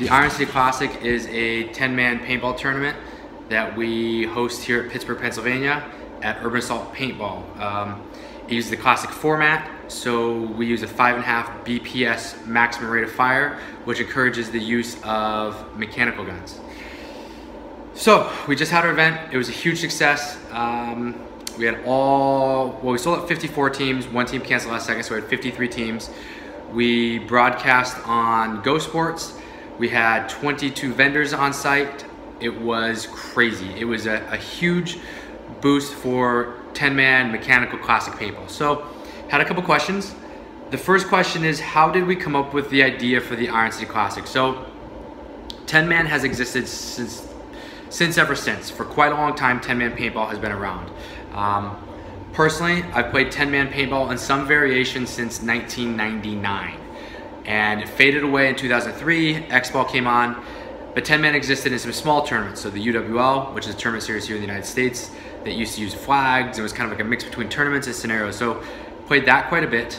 The Iron City Classic is a 10-man paintball tournament that we host here at Pittsburgh, Pennsylvania at Urban Assault Paintball. It uses the classic format, so we use a 5.5 BPS maximum rate of fire, which encourages the use of mechanical guns. So we just had our event. It was a huge success. We had we sold out 54 teams. One team canceled last second, so we had 53 teams. We broadcast on Go Sports. We had 22 vendors on site. It was crazy. It was a huge boost for 10-man mechanical classic paintball. So, had a couple questions. The first question is, how did we come up with the idea for the Iron City Classic? So, 10-man has existed ever since. For quite a long time, 10-man paintball has been around. Personally, I've played 10-man paintball in some variation since 1999. And it faded away in 2003, X-Ball came on, but 10-man existed in some small tournaments. So the UWL, which is a tournament series here in the United States, that used to use flags. It was kind of like a mix between tournaments and scenarios. So played that quite a bit.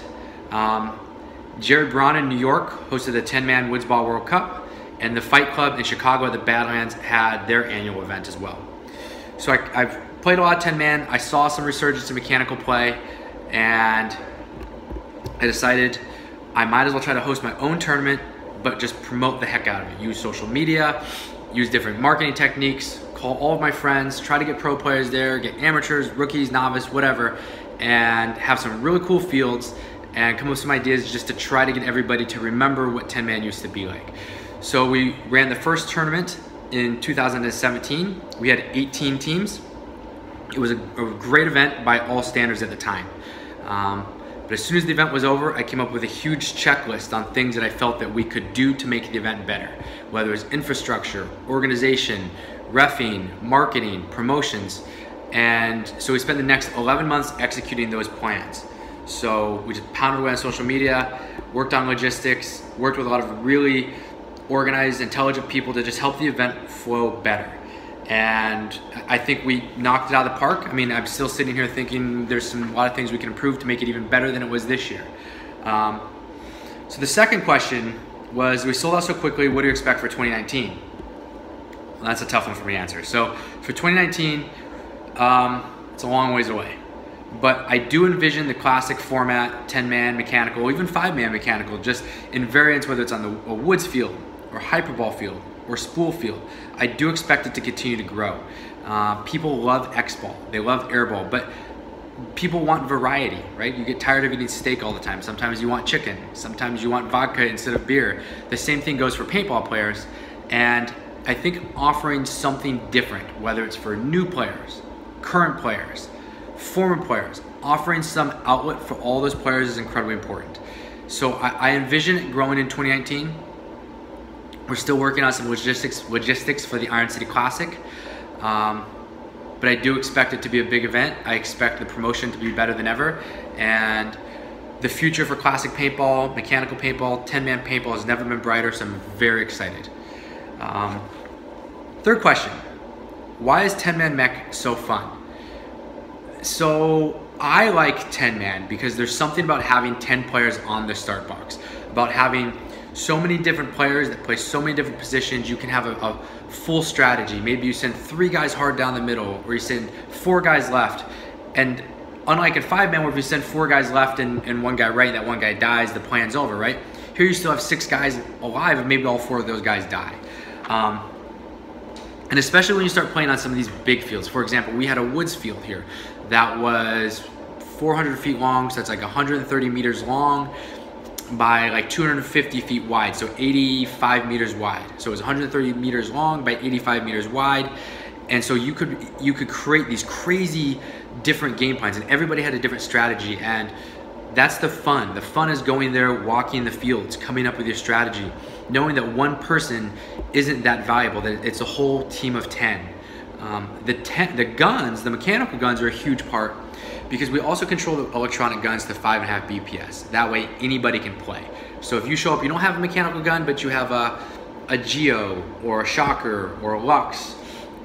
Jared Braun in New York hosted the 10-man Woods Ball World Cup, and the Fight Club in Chicago at the Badlands had their annual event as well. So I've played a lot of 10-man. I saw some resurgence in mechanical play, and I decided I might as well try to host my own tournament, but just promote the heck out of it. Use social media, use different marketing techniques, call all of my friends, try to get pro players there, get amateurs, rookies, novice, whatever, and have some really cool fields and come up with some ideas just to try to get everybody to remember what 10-man used to be like. So we ran the first tournament in 2017. We had 18 teams. It was a great event by all standards at the time. But as soon as the event was over, I came up with a huge checklist on things that I felt that we could do to make the event better. Whether it was infrastructure, organization, reffing, marketing, promotions. And so we spent the next 11 months executing those plans. So we just pounded away on social media, worked on logistics, worked with a lot of really organized, intelligent people to just help the event flow better. And I think we knocked it out of the park. I mean, I'm still sitting here thinking there's a lot of things we can improve to make it even better than it was this year. So the second question was, we sold out so quickly, what do you expect for 2019? Well, that's a tough one for me to answer. So for 2019, it's a long ways away. But I do envision the classic format, 10-man mechanical, even 5-man mechanical, just in variants, whether it's on a woods field or hyperball field or spool field. I do expect it to continue to grow. People love X-ball, they love airball, but people want variety, right? You get tired of eating steak all the time. Sometimes you want chicken, sometimes you want vodka instead of beer. The same thing goes for paintball players. And I think offering something different, whether it's for new players, current players, former players, offering some outlet for all those players is incredibly important. So I envision it growing in 2019. We're still working on some logistics for the Iron City Classic, but I do expect it to be a big event. I expect the promotion to be better than ever, and the future for classic paintball, mechanical paintball, 10-man paintball has never been brighter, so I'm very excited. Third question, why is 10-man mech so fun? So I like 10-man because there's something about having 10 players on the start box, about having so many different players that play so many different positions. You can have a full strategy. Maybe you send 3 guys hard down the middle, or you send 4 guys left. And unlike in 5-man, where if you send 4 guys left and 1 guy right, that 1 guy dies, the plan's over, right? Here you still have 6 guys alive, and maybe all 4 of those guys die. And especially when you start playing on some of these big fields. For example, we had a woods field here that was 400 feet long, so that's like 130 meters long by like 250 feet wide, so 85 meters wide. So it was 130 meters long by 85 meters wide. And so you could create these crazy different game plans, and everybody had a different strategy, and that's the fun. The fun is going there, walking the fields, coming up with your strategy, knowing that one person isn't that valuable, that it's a whole team of 10. The guns, the mechanical guns, are a huge part because we also control the electronic guns to 5.5 BPS. That way anybody can play. So if you show up, you don't have a mechanical gun, but you have a Geo or a Shocker or a Lux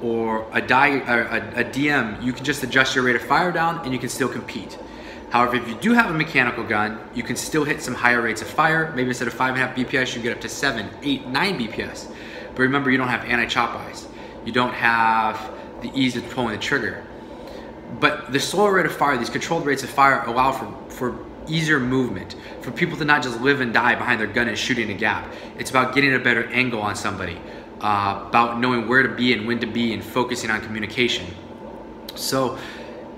or a DM, you can just adjust your rate of fire down and you can still compete. However, if you do have a mechanical gun, you can still hit some higher rates of fire. Maybe instead of 5.5 BPS, you get up to 7, 8, 9 BPS. But remember, you don't have anti-chop eyes. You don't have the ease of pulling the trigger. But the slower rate of fire, these controlled rates of fire, allow for easier movement, for people to not just live and die behind their gun and shooting a gap. It's about getting a better angle on somebody, about knowing where to be and when to be, and focusing on communication. So,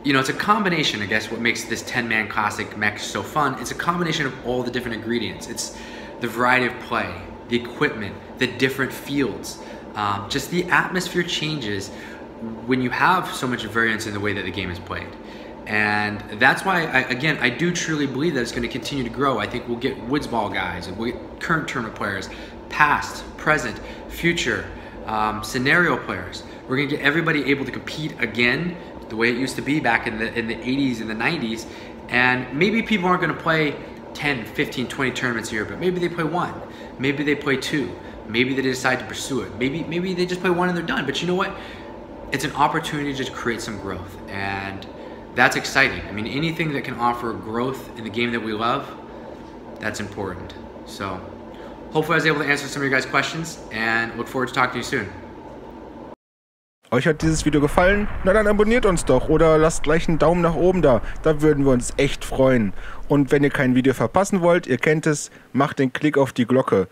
you know, it's a combination, I guess, what makes this 10-man classic mech so fun. It's a combination of all the different ingredients. It's the variety of play, the equipment, the different fields, just the atmosphere changes when you have so much variance in the way that the game is played. And that's why, I do truly believe that it's going to continue to grow. I think we'll get woods ball guys, and we'll get current tournament players, past, present, future, scenario players. We're going to get everybody able to compete again the way it used to be back in the 80s and the 90s. And maybe people aren't going to play 10, 15, 20 tournaments a year, but maybe they play 1. Maybe they play 2. Maybe they decide to pursue it. Maybe they just play 1 and they're done. But you know what? It's an opportunity to create some growth, and that's exciting. I mean, anything that can offer growth in the game that we love, that's important. So hopefully I was able to answer some of your guys' questions, and look forward to talking to you soon. Euch hat dieses Video gefallen? Na dann abonniert uns doch oder lasst gleich einen Daumen nach oben da. Da würden wir uns echt freuen. Und wenn ihr kein Video verpassen wollt, ihr kennt es, macht den Klick auf die Glocke.